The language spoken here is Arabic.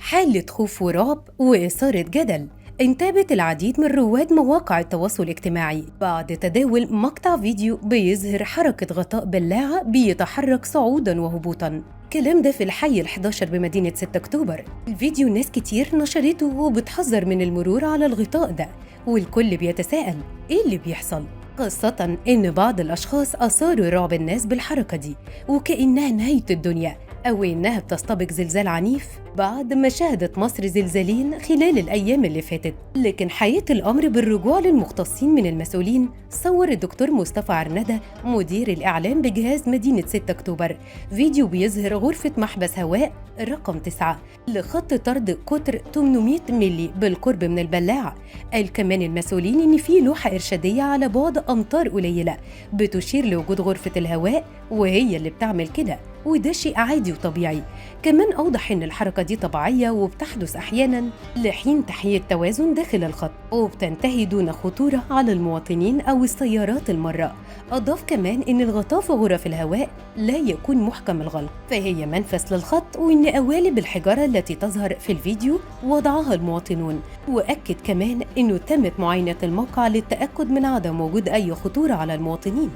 حالة خوف ورعب وإثارة جدل انتابت العديد من رواد مواقع التواصل الاجتماعي بعد تداول مقطع فيديو بيظهر حركة غطاء بلاعة بيتحرك صعوداً وهبوطاً. الكلام ده في الحي ال11 بمدينة 6 أكتوبر. الفيديو ناس كتير نشرته وبتحذر من المرور على الغطاء ده، والكل بيتساءل إيه اللي بيحصل؟ خاصة إن بعض الأشخاص أثاروا رعب الناس بالحركة دي وكأنها نهاية الدنيا أو إنها بتستبق زلزال عنيف بعد ما شهدت مصر زلزالين خلال الأيام اللي فاتت. لكن حقيقة الأمر بالرجوع للمختصين من المسؤولين، صور الدكتور مصطفى عرندة مدير الإعلام بجهاز مدينة 6 أكتوبر فيديو بيظهر غرفة محبس هواء رقم 9 لخط طرد قطر 800 ملي بالقرب من البلاعة. قال كمان المسؤولين إن في لوحة إرشادية على بعد أمتار قليلة بتشير لوجود غرفة الهواء وهي اللي بتعمل كده، وده شيء عادي وطبيعي. كمان أوضح إن الحركة دي طبيعية وبتحدث أحياناً لحين تحقيق توازن داخل الخط، وبتنتهي دون خطورة على المواطنين أو السيارات المرة. أضاف كمان إن الغطاء في غرف الهواء لا يكون محكم الغلق، فهي منفذ للخط، وإن قوالب الحجارة التي تظهر في الفيديو وضعها المواطنون. وأكد كمان إنه تمت معاينة الموقع للتأكد من عدم وجود أي خطورة على المواطنين.